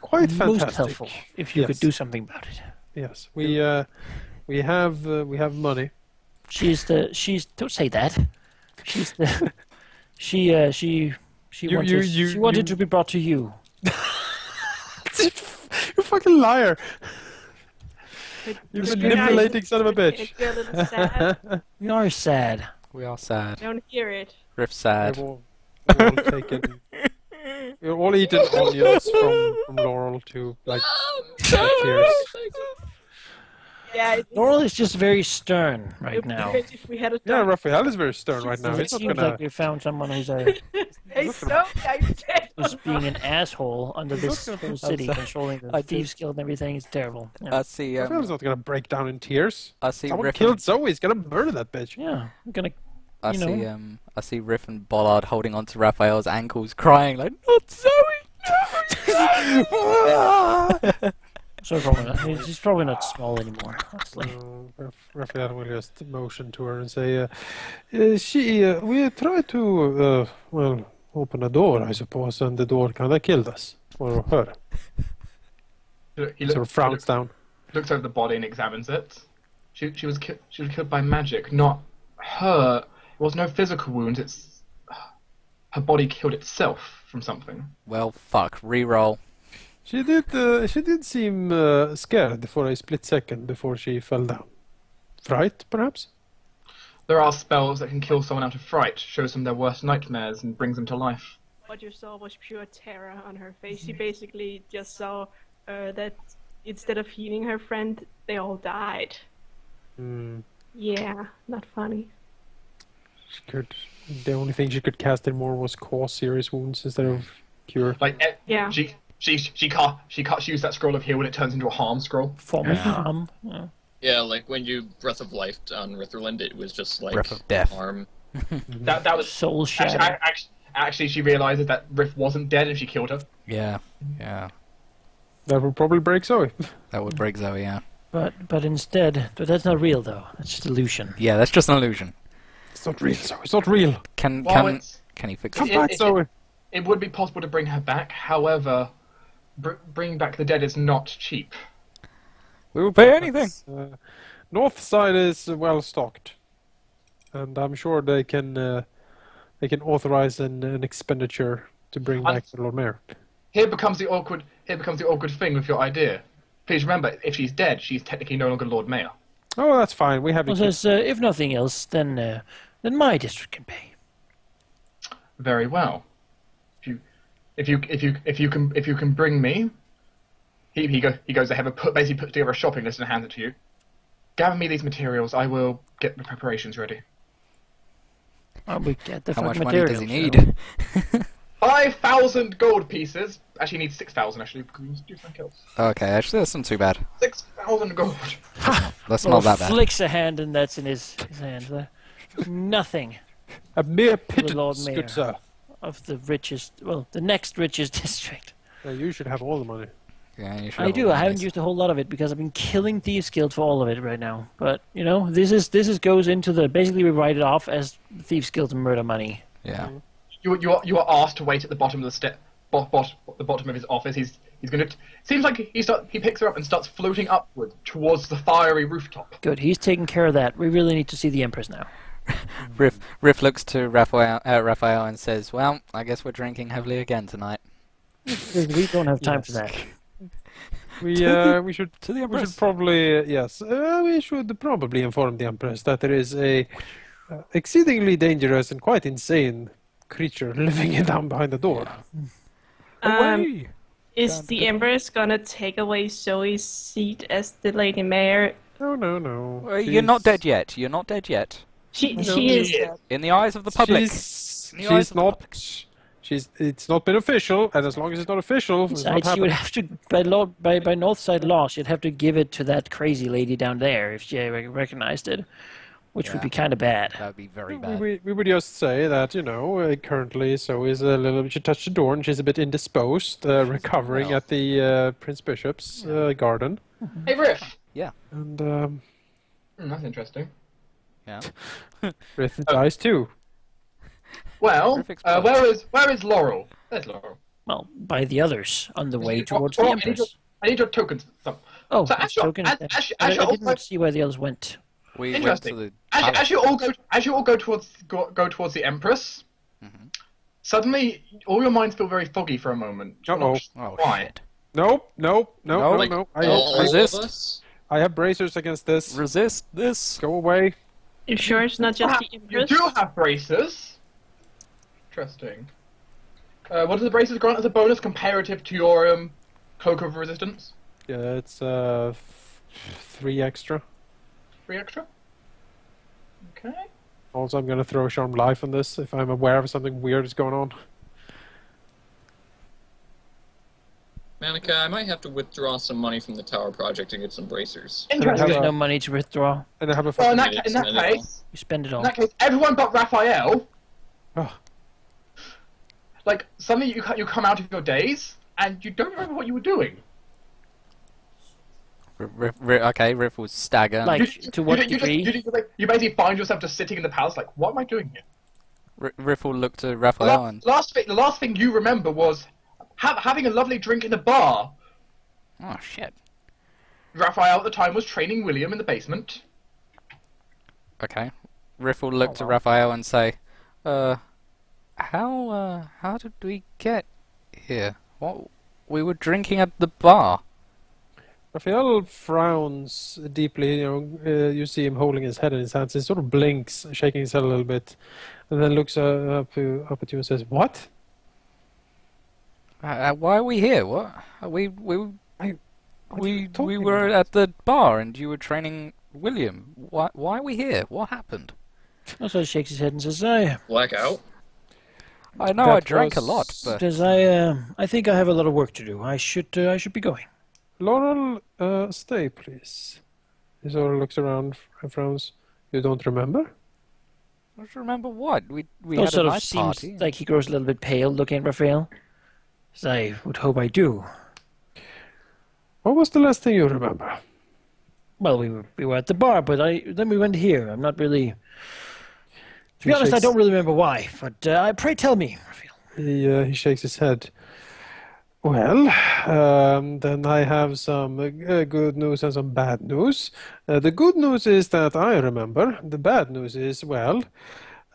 quite most fantastic. helpful if you could do something about it. Yes, we have money. She's don't say that. She's the she wanted to be brought to you. You fucking liar! You manipulating son of a bitch. You're a little sad. We are sad. We are sad. I don't hear it. Riff's sad. We've all taken. We've all eaten onions from Laurel to like tears. Yeah, Laurel is just very stern right now. If we had a Yeah, dog, Raphael is very stern right now. It He's not seems gonna. like we found someone who's who's being an asshole under this whole city, controlling the thieves guild and everything. It's terrible. Yeah. I see. Raphael's not gonna break down in tears. I see. Someone Riff killed Zoe. He's gonna murder that bitch. Yeah, I'm gonna. I you see. know. I see Riff and Bollard holding onto Raphael's ankles, crying like, "Not Zoe! No!" So probably not. He's probably not small anymore. Honestly. Raphael will just motion to her and say, we tried to, well, open a door, I suppose, and the door kind of killed us. Or her. He Sort of frowns down. looks over the body and examines it. She was killed by magic, not her. It was no physical wounds. It's her body killed itself from something. Well, fuck. Reroll. She did seem scared for a split second before she fell down. Fright, perhaps? There are spells that can kill someone out of fright, shows them their worst nightmares, and brings them to life. what you saw was pure terror on her face. She basically just saw that instead of healing her friend, they all died. Mm. Yeah, not funny. The only thing she could cast anymore was cause serious wounds instead of cure. Like, Yeah. She can't use that scroll of heal when it turns into a harm scroll. Form of harm. Yeah. Yeah, like when you Breath of Life on Ritherland, it was just like Breath of Death. harm. That was Soul shatter. actually she realizes that Riff wasn't dead and she killed her. Yeah, yeah. That would probably break Zoe. That would break Zoe, yeah. But instead, but that's not real though. That's just illusion. Yeah, that's just an illusion. It's not real, Zoe. It's not real. Can he fix Come it? back, Zoe. It would be possible to bring her back. However, bringing back the dead is not cheap. We will pay anything. North side is well stocked, and I'm sure they can authorize an expenditure to bring back the Lord Mayor. Here becomes the awkward thing with your idea. Please remember, if she's dead, she's technically no longer Lord Mayor. Oh, that's fine. We have Well, it. says, if nothing else, then my district can pay. Very well. If you can bring me, he goes ahead and basically puts together a shopping list and hands it to you. Gather me these materials. I will get the preparations ready. Oh, we get the How much fucking money material. does he need? 5,000 gold pieces. Actually, he needs 6,000. Actually, because he needs to do something else. Okay, actually, that's not too bad. 6,000 gold. That's Well, not that bad. flicks a hand and that's in his hand there. Nothing A mere for the Lord pittance, Mayor good sir. of the richest, well, the next richest district. You should have all the money. Yeah, you should I have do. all I haven't these. used a whole lot of it because I've been killing Thieves Guild for all of it right now. But you know, this goes into the basically we write it off as Thieves Guild murder money. Yeah. You are asked to wait at the bottom of the step, the bottom of his office. He's gonna. Seems like he picks her up and starts floating upward towards the fiery rooftop. Good. He's taking care of that. We really need to see the Empress now. Riff looks to Raphael and says, "Well, I guess we're drinking heavily again tonight." We don't have time for that. We should To the we Empress. should probably we should probably inform the Empress that there is a exceedingly dangerous and quite insane creature living down behind the door. Away! Is the Empress gonna take away Zoe's seat as the Lady Mayor? No. You're not dead yet. You're not dead yet. She is dead. In the eyes of the public. In the eyes She's of the not. public. It's not been official, and as long as it's not official, it's not Besides, she would happening. have to by Northside law, she'd have to give it to that crazy lady down there if she recognized it, which would Yeah. be kind of bad. That would be very bad. We would just say that, currently Zoe's a little. She touched the door and she's a bit indisposed, recovering Well. at the Prince Bishop's garden. Hey, Riff. And That's interesting. Yeah. Rith's eyes too. Well, Perfect spot. where is Laurel? There's Laurel. Well, by the others on the way towards Oh, the I need Empress. I need your tokens. Oh, So it's tokens. I didn't see where the others went. We went to interesting. the As palace. you all go towards the Empress, Mhm. suddenly all your minds feel very foggy for a moment. You're Uh-oh. not sure Oh why? shit! Nope, nope, no, No, no, Like, no. all resist. of us? I have bracers against this. Resist this. Go away. You sure it's not just the You Empress? do have braces. Interesting. What do the braces grant as a bonus comparative to your cloak of resistance? Yeah, it's 3 extra. 3 extra. Okay. Also, I'm gonna throw Charm Life on this if I'm aware of something weird is going on. Manica, I might have to withdraw some money from the tower project to get some bracers. Interesting. There's no money to withdraw. And I have a Well, in fucking... that case, You spend it all. everyone but Raphael. Oh. Like suddenly you come out of your daze and you don't remember what you were doing. Okay, Riff will stagger. Like, to what degree? You basically find yourself just sitting in the palace, like, what am I doing here? Riff will look to The Raphael and... the last thing you remember was having a lovely drink in a bar. Oh shit. Raphael at the time was training William in the basement. Okay. Riff will look to Raphael and say, how did we get here? What? We were drinking at the bar. Raphael frowns deeply. You see him holding his head in his hands. He sort of blinks, shaking his head a little bit, and then looks up at you and says, "What? Why are we here? What? We were at the bar and you were training William. Why are we here? What happened? Also shakes his head and says, Blackout? I know I drank a lot, but I think I have a lot of work to do. I should be going. Laurel, stay, please." He sort of looks around and frowns. "You don't remember?" I don't remember what we Also had a sort of nice seems party. like he grows a little bit pale looking at Raphael. Says, I would hope I do. What was the last thing you remember? Well, we were at the bar, but then we went here. I'm not really... To be He honest, I shakes- don't really remember why, but pray tell me, Raphael. He shakes his head. Well, then I have some good news and some bad news. The good news is that I remember. The bad news is, well,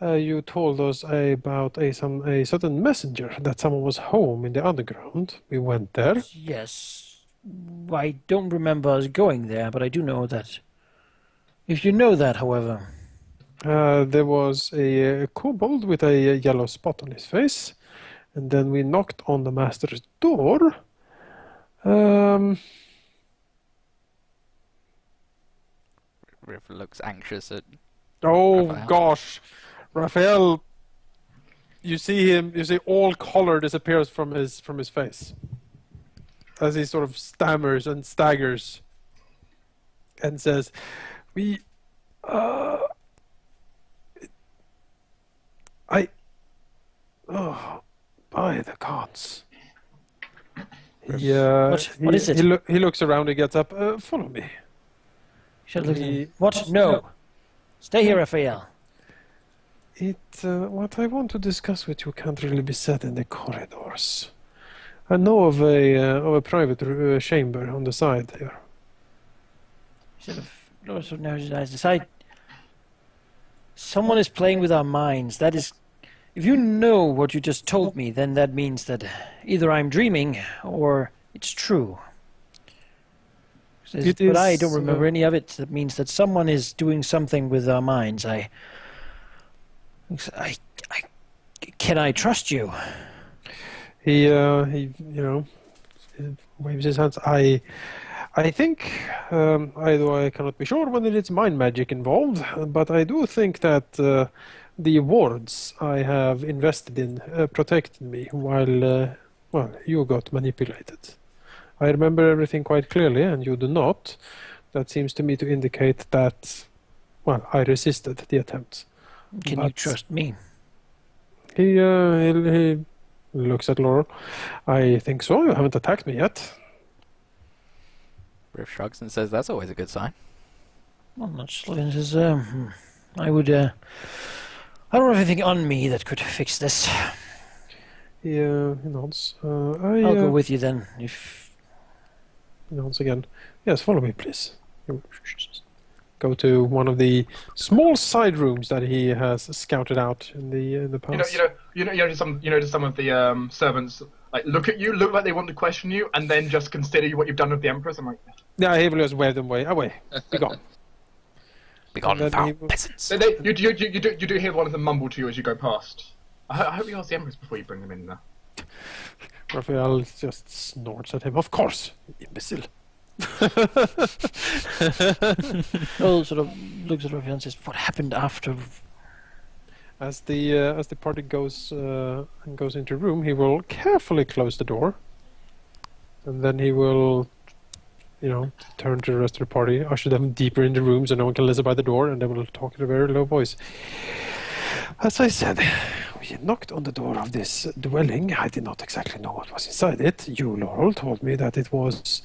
you told us about a sudden messenger that someone was home in the underground. We went there. Yes, I don't remember us going there, but I do know that. If you know that, however... There was a kobold with a yellow spot on his face. And then we knocked on the master's door. Riff looks anxious at... Oh Raphael. gosh, Raphael! You see him. You see all color disappears from his face as he sort of stammers and staggers and says, "We, oh, by the gods." Yeah. What is it? He looks around. He gets up. Follow me. Should look at He- him. What? No. Stay here, Raphael. What I want to discuss with you can't really be said in the corridors. I know of a private chamber on the side here. Sort of also narrows his eyes. Decide. Someone is playing with our minds. That is, if you know what you just told me, then that means that either I'm dreaming or it's true. Says, It but I is, don't remember any of it. That means that someone is doing something with our minds. Can I trust you? He waves his hands. I think, although I cannot be sure whether it's mind magic involved, but I do think that the wards I have invested in protected me while, you got manipulated. I remember everything quite clearly, and you do not. That seems to me to indicate that, I resisted the attempt. Can you But- trust me? He looks at Laurel. I think so. You haven't attacked me yet. Riff shrugs and says, that's always a good sign. Well, not just looking says, I would, I don't have anything on me that could fix this. He nods. I'll go with you then. If He nods again. Yes, follow me, please. You go to one of the small side rooms that he has scouted out in the past. Some of the servants like look at you, look like they want to question you, and then just consider what you've done with the empress. I'm like, Yeah, he will just wave them away. Be gone. Begone, then foul he will- peasants. you do hear one of them mumble to you as you go past. I hope you ask the empress before you bring them in there. Raphael just snorts at him. Of course, you imbecile. Earl sort of looks at Raphael and says, "What happened after?" As the party goes into room, he will carefully close the door, and then he will, turn to the rest of the party, usher them deeper in the room so no one can listen by the door, and they will talk in a very low voice. As I said, we knocked on the door of this dwelling. I did not exactly know what was inside it. You, Laurel, told me that it was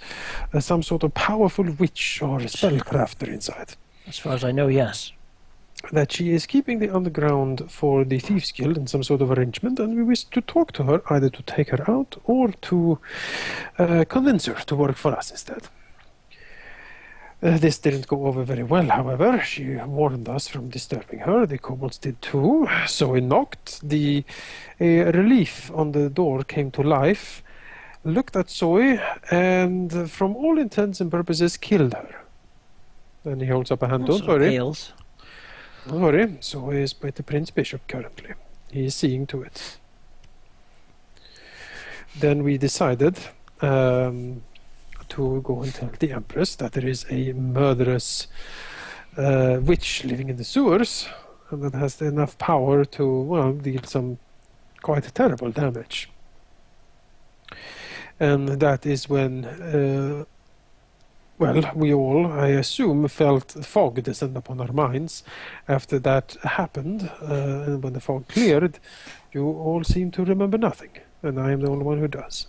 some sort of powerful witch or spellcrafter inside. As far as I know, yes. That she is keeping the underground for the Thieves Guild in some sort of arrangement, and we wish to talk to her, either to take her out or to convince her to work for us instead. This didn't go over very well, however. She warned us from disturbing her. The kobolds did too. So we knocked. A relief on the door came to life, looked at Zoe, and from all intents and purposes killed her. Then he holds up a hand. Don't worry. Ales. Don't worry. Zoe is with the Prince Bishop currently. He is seeing to it. Then we decided to go and tell the Empress that there is a murderous witch living in the sewers, and that has enough power to, deal some quite terrible damage. And that is when, we all, I assume, felt fog descend upon our minds. After that happened, and when the fog cleared, you all seem to remember nothing, and I am the only one who does.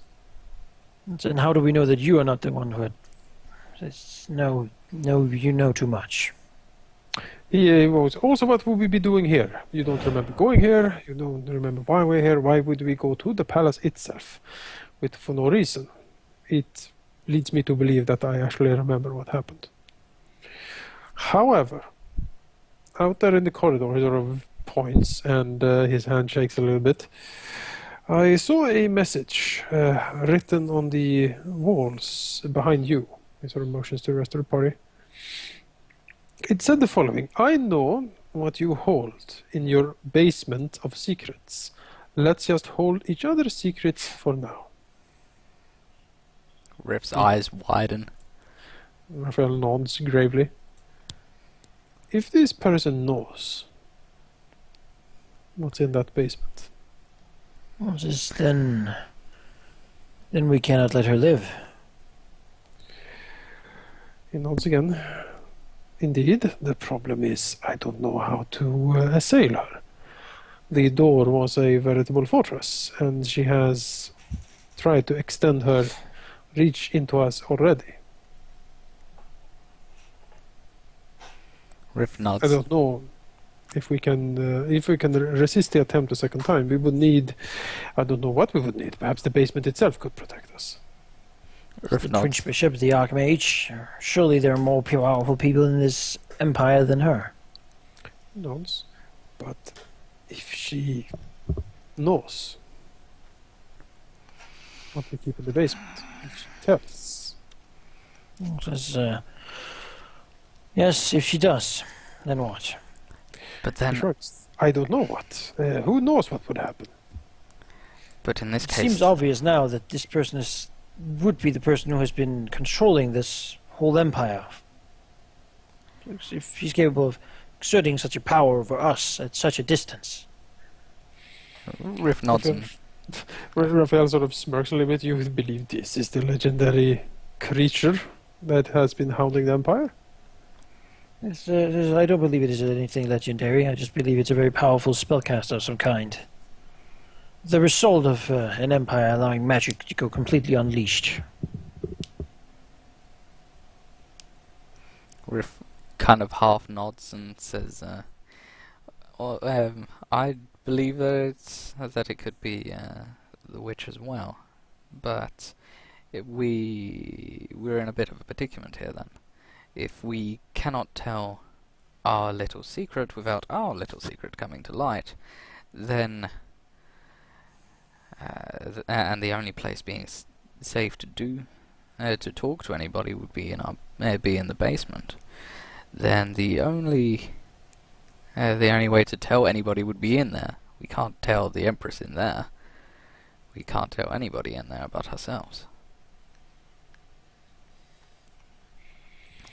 And how do we know that you are not the one who had... No, you know too much. He was also, what would we be doing here? You don't remember going here, you don't remember why we're here, why would we go to the palace itself for no reason? It leads me to believe that I actually remember what happened. However, out there in the corridor, he sort of points and his hand shakes a little bit. I saw a message written on the walls behind you. He sort of motions to the rest of the party. It said the following: I know what you hold in your basement of secrets. Let's just hold each other's secrets for now. Riff's eyes widen. Raphael nods gravely. If this person knows what's in that basement, Then we cannot let her live. he nods again. Indeed, the problem is I don't know how to assail her. The door was a veritable fortress, and she has tried to extend her reach into us already. Riff nods. I don't know if we can resist the attempt a second time. We would need, I don't know what we would need. Perhaps the basement itself could protect us. Riff The nods. Prince Bishop, the Archmage. Surely there are more powerful people in this empire than her. Nods. But if she knows what we keep in the basement, if she tells, Says, yes, if she does, then what? But then, shrugs. I don't know what. Who knows what would happen? but in this It case, seems obvious now that this person would be the person who has been controlling this whole empire. If she's capable of exerting such a power over us at such a distance. Riff nods. And Raphael sort of smirks a little bit. You believe this is the legendary creature that has been hounding the empire? I don't believe it is anything legendary. I just believe it's a very powerful spellcaster of some kind. The result of an empire allowing magic to go completely unleashed. Riff kind of half nods and says, I believe that it could be the witch as well. But we're in a bit of a predicament here then. If we cannot tell our little secret without our little secret coming to light, then and the only place being safe to talk to anybody would be in the basement. Then the only way to tell anybody would be in there. We can't tell the Empress in there. We can't tell anybody in there but ourselves.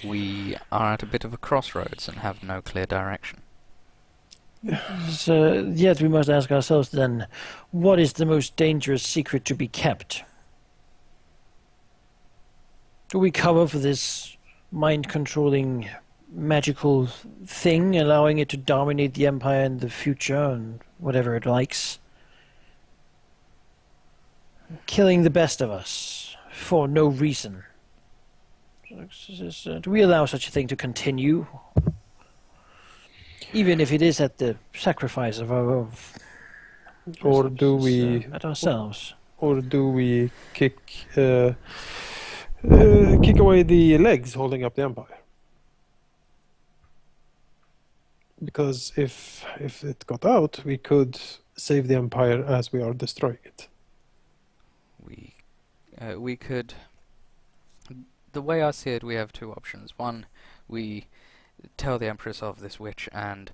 We are at a bit of a crossroads and have no clear direction. So, yet we must ask ourselves then, what is the most dangerous secret to be kept? Do we cover for this mind-controlling magical thing, allowing it to dominate the Empire in the future and whatever it likes? Killing the best of us for no reason. Do we allow such a thing to continue? Even if it is at the sacrifice of our own... Or do we... at ourselves. Or do we kick away the legs holding up the Empire? Because if it got out, we could save the Empire as we are destroying it. We could... The way I see it, we have two options. One, we tell the Empress of this witch, and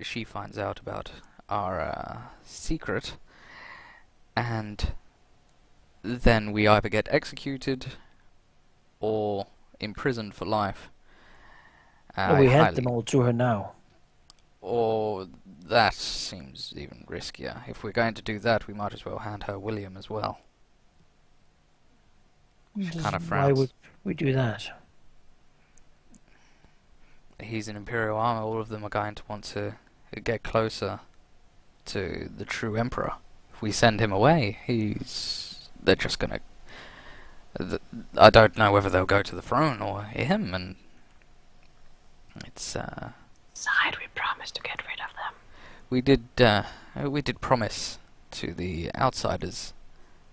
she finds out about our secret, and then we either get executed or imprisoned for life. Or we hand them all to her now. Or that seems even riskier. If we're going to do that, we might as well hand her William as well. She kind of frowns. Why would we do that? He's in Imperial armor. All of them are going to want to get closer to the true Emperor. If we send him away, they're just gonna... I don't know whether they'll go to the throne or him, and it's... Side, we promised to get rid of them. We did promise to the outsiders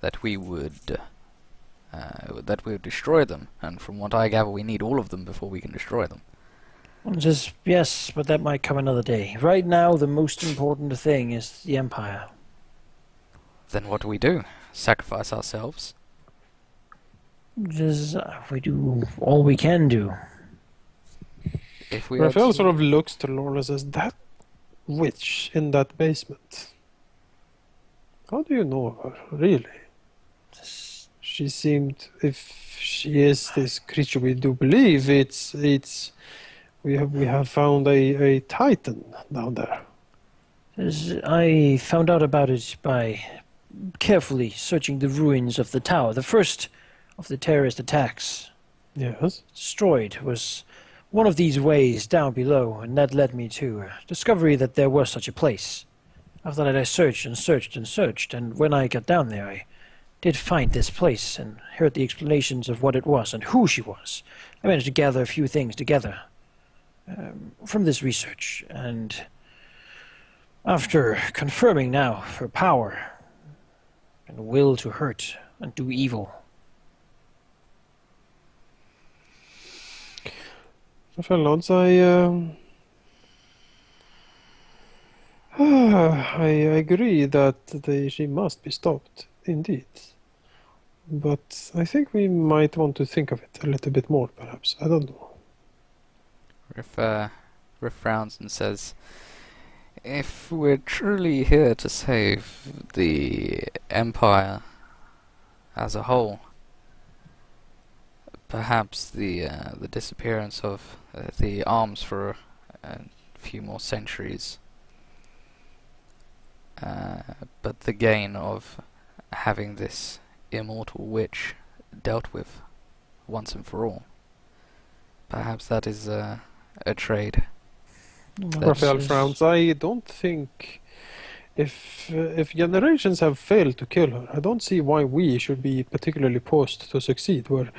that we would destroy them, and from what I gather, we need all of them before we can destroy them. Yes, but that might come another day. Right now, the most important thing is the Empire. Then what do we do? Sacrifice ourselves? We do all we can do. If we Raphael sort of looks to Lorna and says, "That witch in that basement. How do you know her, really? She seemed, if she is this creature we do believe, we have found a titan down there." I found out about it by carefully searching the ruins of the tower. The first of the terrorist attacks Yes. destroyed was one of these ways down below, and that led me to discovery that there was such a place. After that I searched and searched and searched, and when I got down there I did find this place and heard the explanations of what it was and who she was. I managed to gather a few things together from this research, and after confirming now her power and will to hurt and do evil. Raphael nods. I agree that she must be stopped, indeed. But I think we might want to think of it a little bit more, perhaps. I don't know. Riff frowns and says, "If we're truly here to save the Empire as a whole, perhaps the disappearance of the arms for a few more centuries, but the gain of having this immortal witch dealt with once and for all, perhaps that is a trade." Raphael frowns. I don't think if generations have failed to kill her, I don't see why we should be particularly poised to succeed where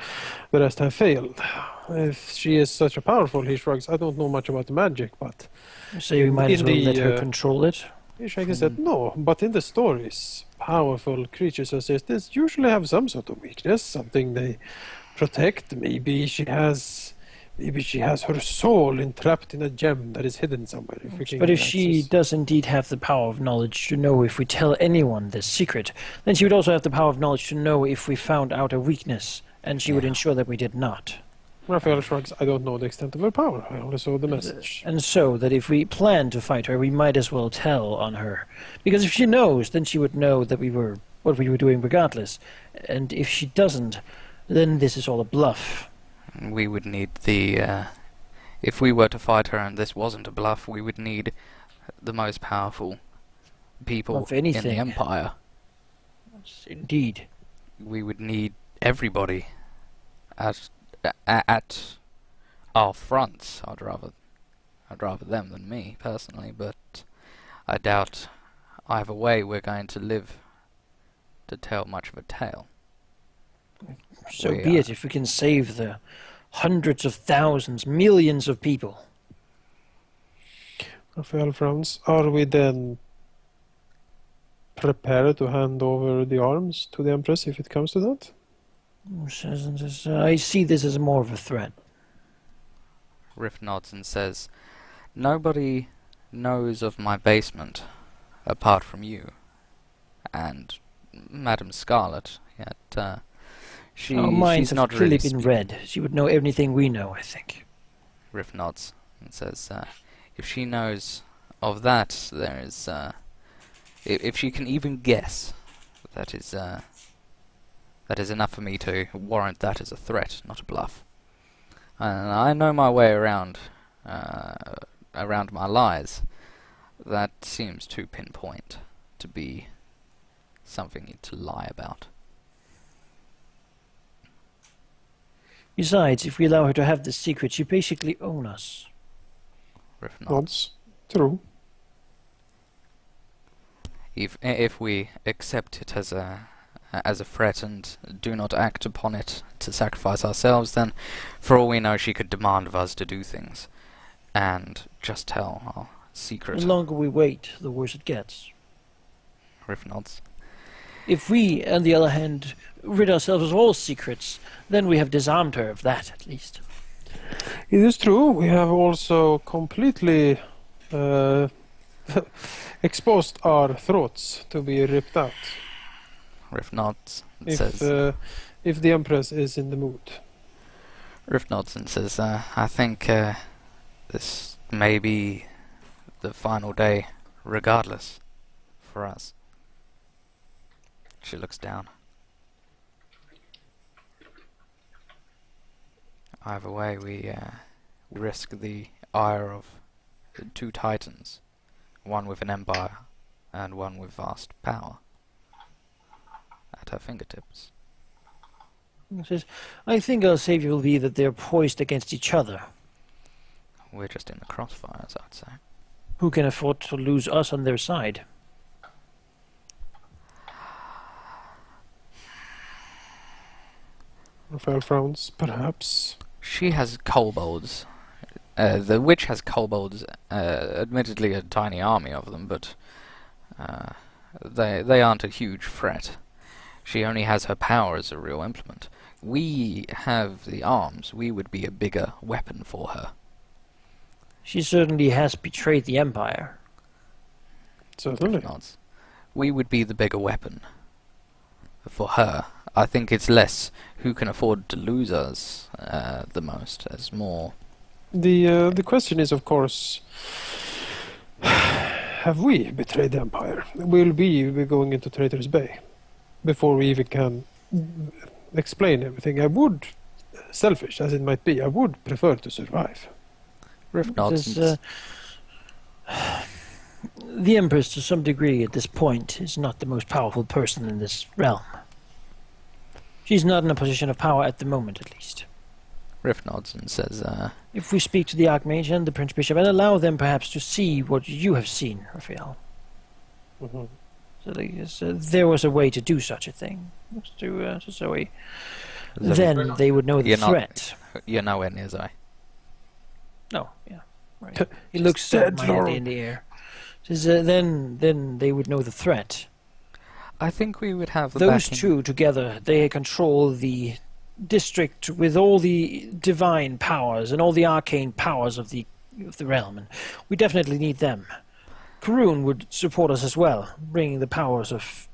the rest have failed. If she is such a powerful, he shrugs. I don't know much about the magic, but So we might as well let her control it. Ishaki said, no, but in the stories, powerful creatures such as this usually have some sort of weakness, something they protect. Maybe she has her soul entrapped in a gem that is hidden somewhere. If we can But get if she access. does indeed have the power of knowledge to know if we tell anyone this secret, then she would also have the power of knowledge to know if we found out a weakness, and she would Yeah. ensure that we did not. Raphael shrugs, I don't know the extent of her power. I only saw the message. And so that if we plan to fight her, we might as well tell on her. Because if she knows, then she would know that what we were doing regardless. And if she doesn't, then this is all a bluff. We would need the... if we were to fight her and this wasn't a bluff, we would need the most powerful people Of in the anything. Empire. Indeed. We would need everybody at our fronts. I'd rather them than me, personally, but I doubt either way we're going to live to tell much of a tale. So We be are- it if we can save the hundreds of thousands, millions of people. Raphael frowns. Are we then prepared to hand over the arms to the Empress if it comes to that? I see this as more of a threat. Riff nods and says, nobody knows of my basement apart from you and Madame Scarlet, yet Our minds she's not have clearly really been speaking. read. She would know everything we know, I think. Riff nods and says, if she knows of that, there is, if she can even guess, that is enough for me to warrant that as a threat, not a bluff. And I know my way around my lies. That seems too pinpoint to be something to lie about. Besides, if we allow her to have this secret, she basically owns us. Riff nods. Nods. True. If we accept it as a threat and do not act upon it to sacrifice ourselves, then for all we know she could demand of us to do things and just tell our secret. The longer we wait, the worse it gets. Riff nods. If we, on the other hand, rid ourselves of all secrets, then we have disarmed her of that, at least. It is true. We have also completely exposed our throats to be ripped out. Riff nods and says, If the Empress is in the mood. Riff nods and says, I think this may be the final day, regardless, for us. She looks down. Either way, we risk the ire of the two titans, one with an empire and one with vast power at her fingertips. He says, I think our savior will be that they're poised against each other. We're just in the crossfires, I'd say. Who can afford to lose us on their side? Raphael frowns. Perhaps. She has kobolds. The witch has kobolds, admittedly a tiny army of them, but they aren't a huge threat. She only has her power as a real implement. We have the arms. We would be a bigger weapon for her. She certainly has betrayed the Empire. Certainly. Nods. We would be the bigger weapon for her. I think it's less who can afford to lose us the most, as more. The question is, of course, have we betrayed the Empire? Will we be going into Traitor's Bay before we even can explain everything? I would, selfish as it might be, I would prefer to survive. Riff nods. There's, the Empress, to some degree, at this point, is not the most powerful person in this realm. She's not in a position of power at the moment, at least. Riff nods and says, If we speak to the Archmage and the Prince Bishop and allow them perhaps to see what you have seen, Raphael. Mhm. So there was a way to do such a thing. To Zoe. Zoe, Then they would know the You're not- threat. you're nowhere near Zoe. No, yeah. Right. He looks dead, mildly Laurel. in the air. Then they would know the threat. I think we would have the Those backing. two together, they control the district with all the divine powers and all the arcane powers of the realm, and we definitely need them. Karun would support us as well, bringing the powers of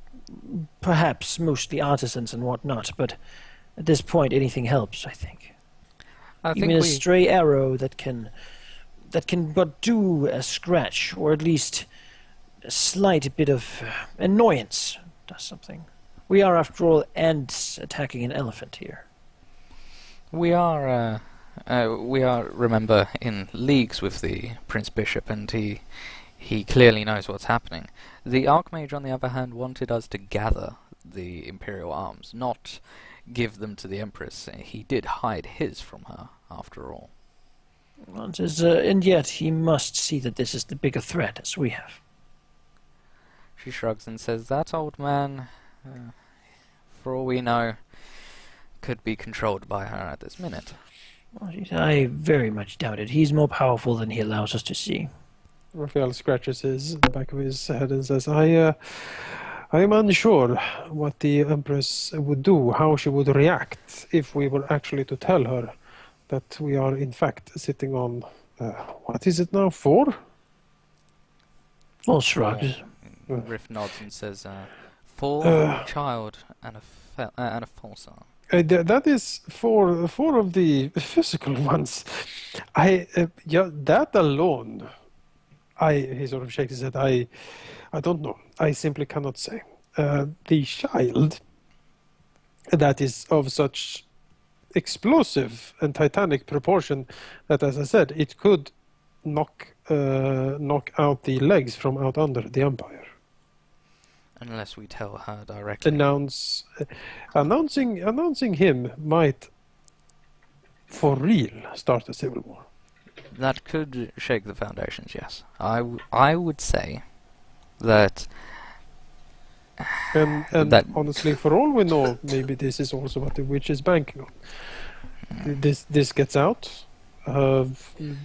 perhaps mostly artisans and whatnot, but at this point anything helps, I think. I Even think a stray arrow that can but do a scratch, or at least a slight bit of annoyance does something. We are, after all, ants attacking an elephant here. we are, remember, in leagues with the Prince Bishop, and he clearly knows what's happening. The Archmage, on the other hand, wanted us to gather the Imperial arms, not give them to the Empress. He did hide his from her, after all. And yet he must see that this is the bigger threat, as we have. She shrugs and says, that old man, for all we know, could be controlled by her at this minute. Well, I very much doubt it. He's more powerful than he allows us to see. Raphael scratches the back of his head and says, I am unsure what the Empress would do, how she would react if we were actually to tell her that we are in fact sitting on, what is it now, 4? All shrugs. Riff nods and says, 4 child and a false arm. That is four of the physical ones. That alone, he sort of shakes his head. I don't know. I simply cannot say. The child that is of such explosive and titanic proportion that, as I said, it could knock out the legs from out under the Empire. Unless we tell her directly. Announcing him might, for real, start a civil war. That could shake the foundations, yes. I would say that... And that honestly, for all we know, maybe this is also what the witch is banking on. This gets out. The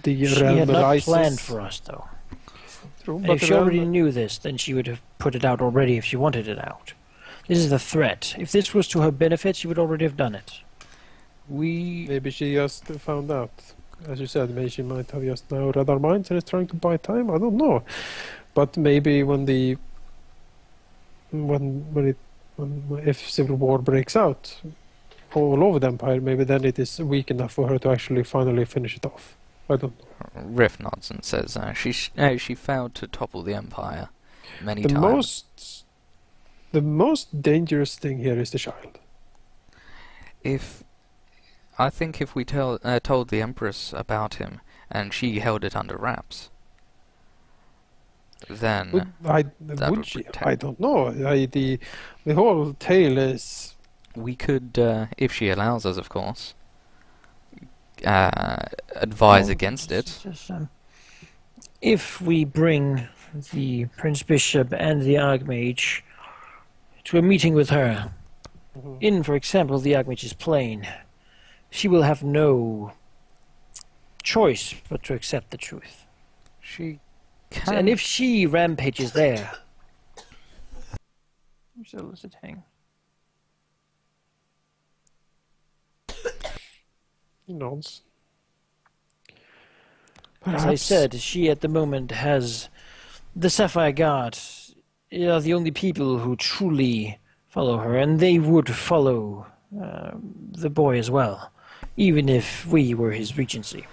She realm had not rises. planned for us, though. True, And but if the she already realm- knew this, then she would have put it out already if she wanted it out. This is the threat. If this was to her benefit, she would already have done it. Maybe she just found out. As you said, maybe she might have just now read our minds and is trying to buy time. I don't know. But maybe if civil war breaks out all over the Empire, maybe then it is weak enough for her to actually finally finish it off. I don't know. Riff nods and says she failed to topple the Empire many times. The most dangerous thing here is the child. I think if we told the Empress about him and she held it under wraps, then Would she? I don't know. The whole tale is... we could, if she allows us, of course, advise against it. If we bring the Prince Bishop and the Archmage to a meeting with her, in, for example, the Archmage's plane, she will have no choice but to accept the truth. She can. And if she rampages there... Where's the illicit hang? He nods. As I Perhaps. said, she at the moment has the Sapphire Guard. Are the only people who truly follow her, and they would follow the boy as well, even if we were his regency.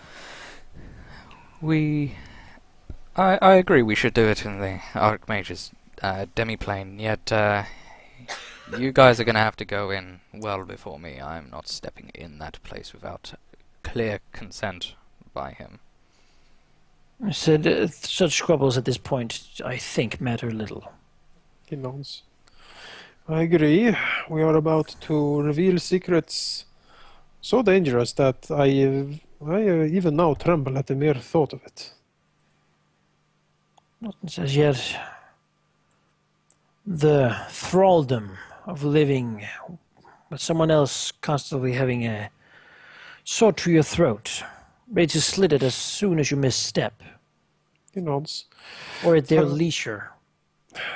I agree we should do it in the Archmage's demiplane, yet you guys are going to have to go in well before me. I'm not stepping in that place without clear consent by him. I said such squabbles at this point, I think, matter little. He nods. I agree. We are about to reveal secrets so dangerous that I even now tremble at the mere thought of it. Not as yet. The thraldom of living with someone else constantly having a sword to your throat, ready to slit it as soon as you misstep. He nods. Or at their Uh, leisure.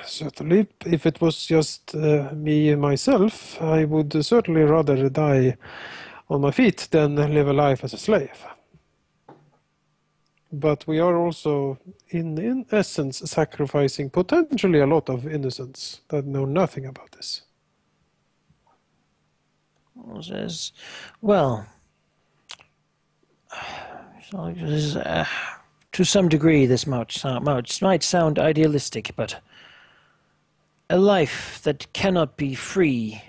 Certainly, if it was just me and myself, I would certainly rather die on my feet than live a life as a slave. But we are also, in essence, sacrificing potentially a lot of innocents that know nothing about this. Says, well, so this, to some degree this might sound idealistic, but a life that cannot be free,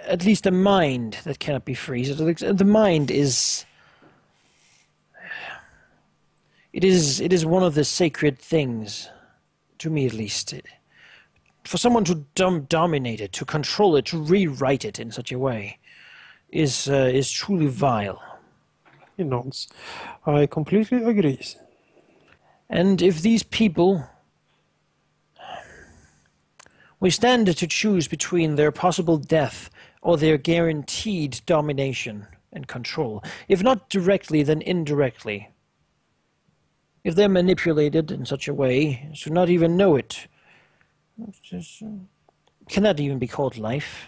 at least a mind that cannot be free. So the mind is. It is one of the sacred things, to me at least. For someone to dominate it, to control it, to rewrite it in such a way, is truly vile. He nods. I completely agree. And if these people, we stand to choose between their possible death or their guaranteed domination and control, if not directly, then indirectly. If they're manipulated in such a way as to not even know it, can that even be called life?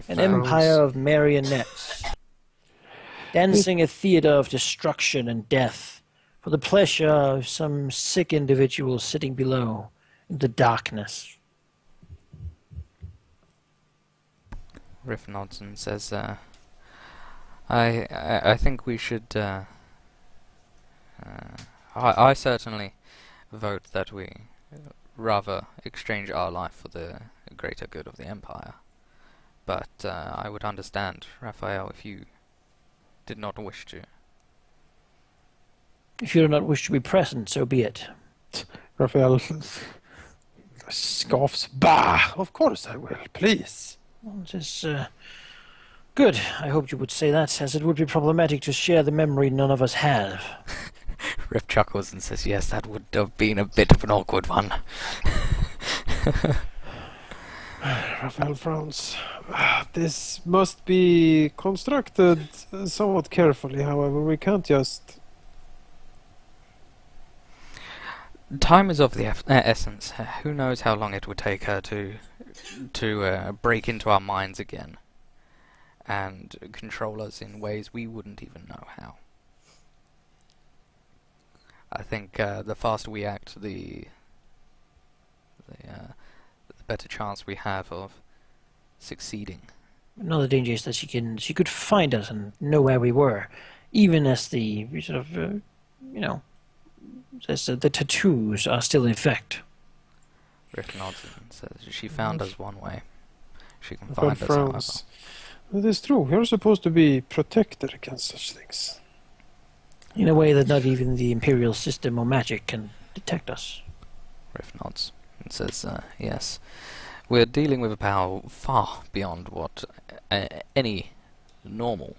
An empire of marionettes, dancing a theater of destruction and death for the pleasure of some sick individual sitting below in the darkness. Riff nods and says, I think we should, I certainly vote that we rather exchange our life for the greater good of the Empire. But I would understand, Raphael, if you did not wish to. If you do not wish to be present, so be it. Raphael scoffs. Bah! Of course I will, please. Well, it is good. I hoped you would say that, as it would be problematic to share the memory none of us have. Riff chuckles and says, yes, that would have been a bit of an awkward one. Raphael frowns. This must be constructed somewhat carefully, however. We can't just... Time is of the essence. Who knows how long it would take her to break into our minds again and control us in ways we wouldn't even know how. I think the faster we act, the better chance we have of succeeding. Another danger is that she could find us and know where we were, even as the sort of as the tattoos are still in effect. Rick nods and says, she found us one way. She can Raphael find us however. frowns. It is true. You're supposed to be protected against such things. In a way that not even the Imperial system or magic can detect us. Riff nods and says, yes. We're dealing with a power far beyond what any normal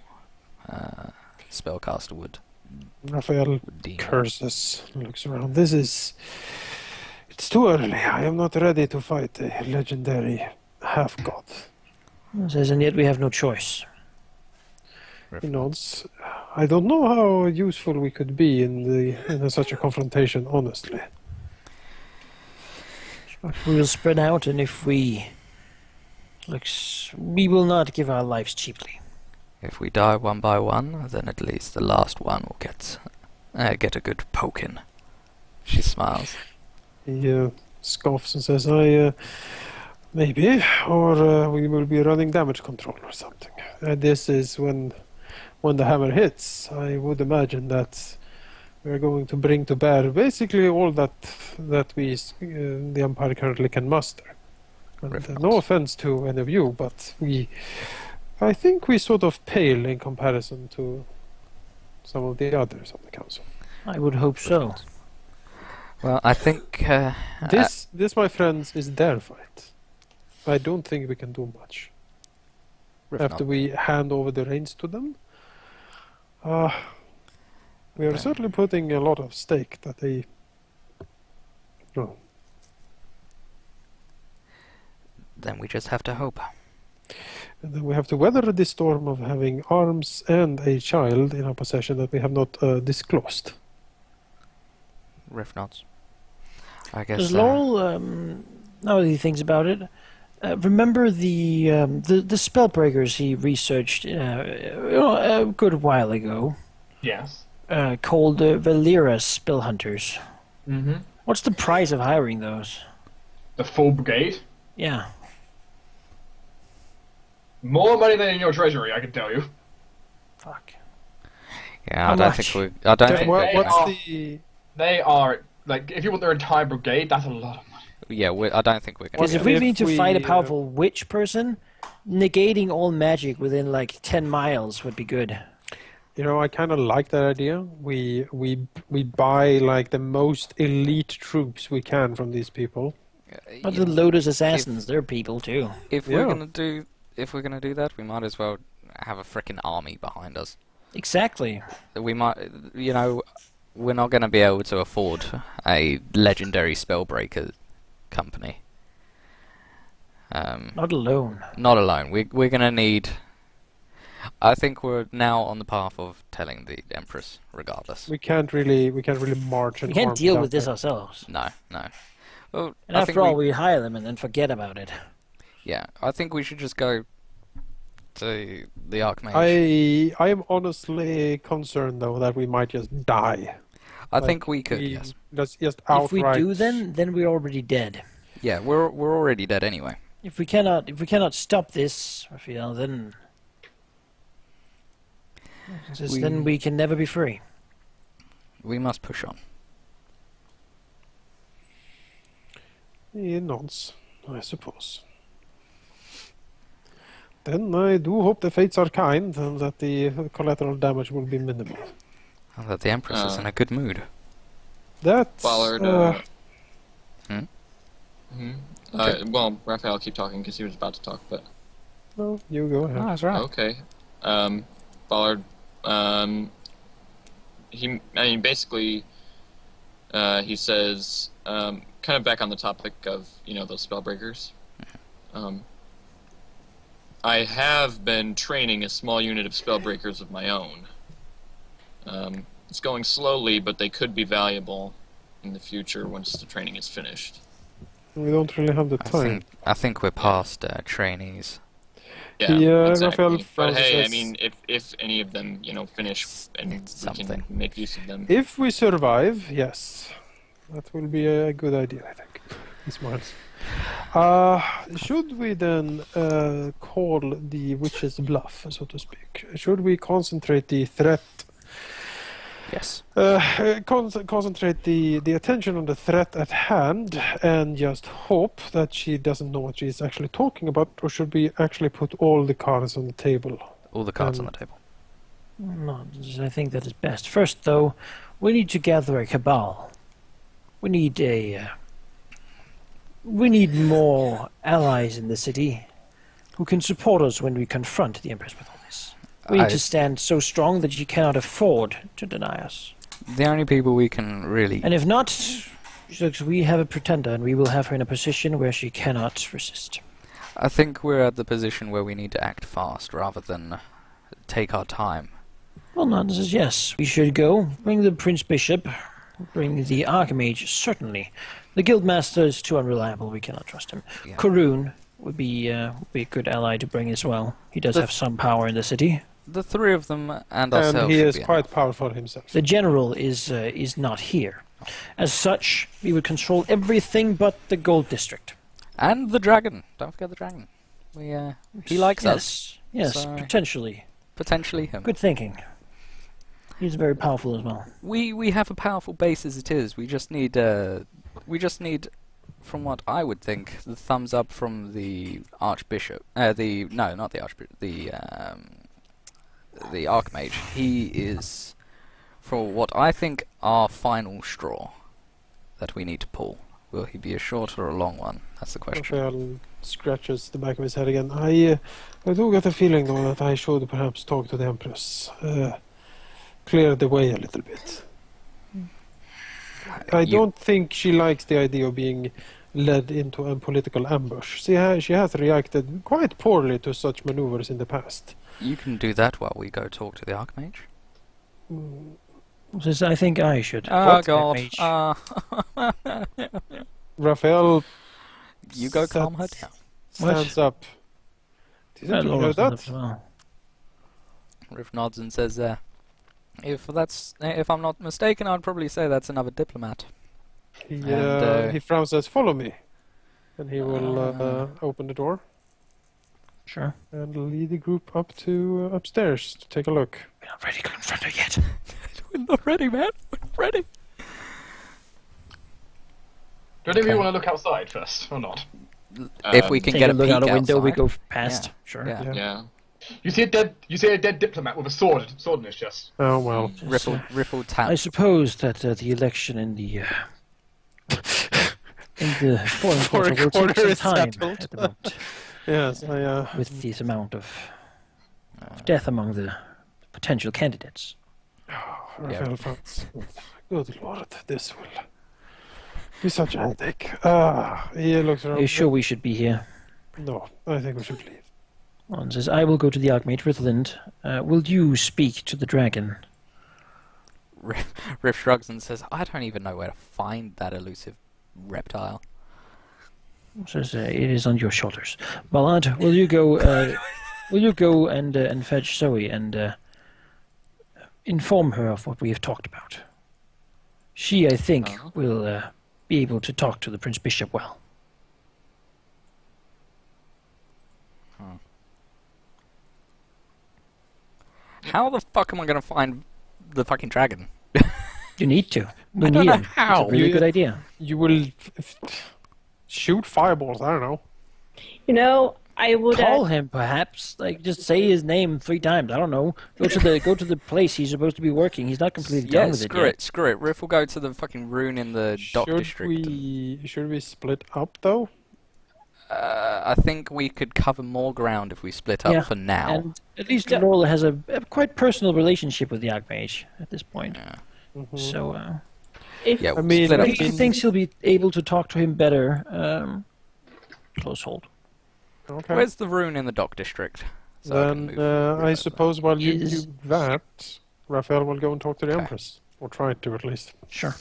spellcaster would Raphael deem. curses, looks around. It's too early. I am not ready to fight a legendary half-god. Says, and yet we have no choice. He nods. I don't know how useful we could be in such a confrontation, honestly. We will spread out, and if we will not give our lives cheaply. If we die one by one, then at least the last one will get a good poke in. She smiles. He scoffs and says, maybe, or we will be running damage control or something. This is when the hammer hits. I would imagine that we're going to bring to bear basically all that we, the Empire currently can muster. And, no offense to any of you, but I think we sort of pale in comparison to some of the others on the council. I would hope so. Well, I think This, my friends, is their fight. I don't think we can do much. After we hand over the reins to them, we are certainly putting a lot of stake that they... No. Then we just have to hope. And then we have to weather the storm of having arms and a child in our possession that we have not disclosed. Riff nods. I guess. Does Laurel, now that he thinks about it, remember the spellbreakers he researched a good while ago, Yes. called Valera Spell Hunters? Mm-hmm. What's the price of hiring those? The full brigade. Yeah. More money than in your treasury, I can tell you. Fuck. Yeah, How I don't much? think we. I don't Okay, think. what's we- the... They are like, if you want their entire brigade, that's a lot of money. Yeah, I don't think we're going Because to. if we if need to fight a we, powerful witch person, negating all magic within like 10 miles would be good. You know, I kind of like that idea. We buy like the most elite troops we can from these people. But the Lotus Assassins, they're people too. If Yeah. we're gonna do that, we might as well have a frickin' army behind us. Exactly. We might, you know, we're not gonna be able to afford a legendary spellbreaker company. Not alone. Not alone. We're gonna need. I think we're now on the path of telling the Empress, regardless. We can't really march We and can't arm deal without with this that. ourselves. No. Well, And I think after all, we hire them and then forget about it. yeah, I think we should just go to the Archmage. I am honestly concerned though that we might just die. I think we could. We- Yes. That's just If we outright. do, then we're already dead. Yeah, we're already dead anyway. If we cannot stop this, Raphael, then then we can never be free. We must push on. He nods, I suppose. Then I do hope the fates are kind and that the collateral damage will be minimal. And that the Empress is in a good mood. That's Ballard, well, Raphael, keep talking because he was about to talk, but no, you go ahead. Oh, that's right. okay. Ballard, basically, he says, kind of back on the topic of, those spellbreakers. I have been training a small unit of spellbreakers of my own. It's going slowly, but they could be valuable in the future once the training is finished. We don't really have the time. I think we're past trainees. Yeah, exactly. Raphael But Francis hey, says- if any of them, finish and It's we can something. make use of them. If we survive, yes, that will be a good idea, I think. He smiles. Should we then call the witch's bluff, so to speak? Should we concentrate the threat? Yes. Concentrate the attention on the threat at hand and just hope that she doesn't know what she's actually talking about, or should we actually put all the cards on the table? All the cards on the table. No, I think that is best. First, though, we need to gather a cabal. We need more allies in the city who can support us when we confront the Empress with all this. We need to stand so strong that she cannot afford to deny us. The only people we can really... And if not, we have a pretender, and we will have her in a position where she cannot resist. I think we're at the position where we need to act fast rather than take our time. Well, nonsense, yes. We should go. Bring the Prince Bishop. Bring the Archmage, certainly. The Guildmaster is too unreliable. We cannot trust him. Yeah. Karun would be a good ally to bring as well. He does have some power in the city. The three of them and ourselves And he should is be quite powerful himself. The general is not here. As such, we would control everything but the Gold District. And the dragon. Don't forget the dragon. He likes us. Yes, So- potentially. Potentially him. Good thinking. He's very powerful as well. We have a powerful base as it is. We just need from what I would think, the thumbs up from the Archbishop. Not the Archbishop. The Archmage. He is, for what I think, our final straw that we need to pull. Will he be a short or a long one? That's the question. Raphael scratches the back of his head again. I do get the feeling, though, that I should perhaps talk to the Empress. Clear the way a little bit. I don't think she likes the idea of being led into a political ambush. She has reacted quite poorly to such maneuvers in the past. You can do that while we go talk to the Archmage. Says, I think I should. Oh What? god. Mage? Raphael You go calm her down. stands up. Didn't you Laura hear stands that? up as well. Riff nods and says, if I'm not mistaken, I'd probably say that's another diplomat. He frowns as follow me. And he will open the door Sure. and lead the group up to upstairs to take a look. We're not ready to confront her yet. We're not ready, man. We're not ready. Do any of you want to look outside first, or not? If we can Take get a look peek out a window, we outside. go past. Yeah. Sure. Yeah. Yeah. You see a dead diplomat with a sword in his chest. Oh well. Riffle tap. I suppose that the election in the foreign Foreign quarter will quarter take is some time settled. at the moment, Yes, with this amount of death among the potential candidates. Raphael frowns. Good lord, this will be such a headache. He looks around. Are you sure we should be here? No, I think we should leave. One says, I will go to the Archmage Ritherland. Will you speak to the dragon? Riff shrugs and says, I don't even know where to find that elusive reptile. Says, it is on your shoulders. Ballad, will you go? Will you go and fetch Zoe and inform her of what we have talked about? She, I think, will be able to talk to the Prince Bishop well. How the fuck am I going to find the fucking dragon? You need to. We I don't need know him. how. It's a really You- good idea. You will shoot fireballs. I don't know. You know, I would. Call him, perhaps. Like, just say his name 3 times. I don't know. Go to the place he's supposed to be working. He's not completely done Yeah, with it screw yet. it, screw it. Riff will go to the fucking rune in the dock district. Should we split up though? I think we could cover more ground if we split up Yeah, for now. And at least Lola has a quite personal relationship with the Archmage at this point. Yeah. So if Yeah, I we'll mean, split up. he thinks he'll be able to talk to him better. Close hold. Okay. Where's the rune in the dock district? So I can Then move I suppose while you Is- do that, Raphael will go and talk to the Okay. Empress, or try to at least. Sure.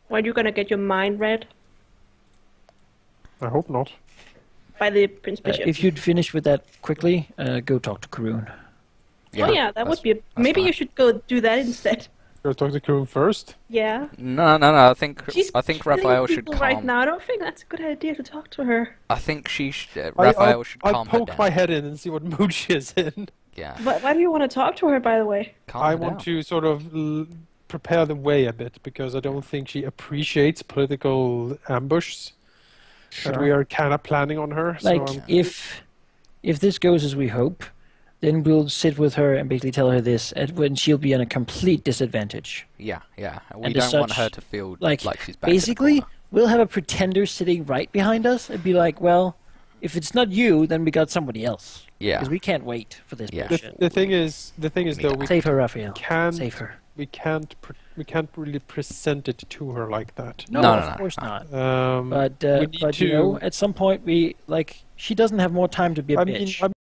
Why are you gonna get your mind read I hope not. by the Prince Bishop? If you'd finish with that quickly, go talk to Karun. oh yeah, that would be. Maybe fine. you should go do that instead. Go talk to Kroon first. Yeah. No. I think She's Raphael killing should people right calm. now. I don't think that's a good idea to talk to her. I think Raphael should I'll calm her poke down. my head in and see what mood she is in. Yeah. Why do you want to talk to her, by the way? Calm I her want down. to sort of prepare the way a bit because I don't think she appreciates political ambush that we are kind of planning on her. Like, so if this goes as we hope, then we'll sit with her and basically tell her this when she'll be in a complete disadvantage. Yeah. We And as don't want such, her to feel Like, she's back in the basically, corner. we'll have a pretender sitting right behind us and be like, well, if it's not you, then we got somebody else. Yeah. Because we can't wait for this Yeah. bullshit. the thing is though, we Save her, Raphael. can't Save her. we can't really present it to her like that. No, No, of no. course not. We But need you know, to- at some point, she doesn't have more time to be a I bitch. mean,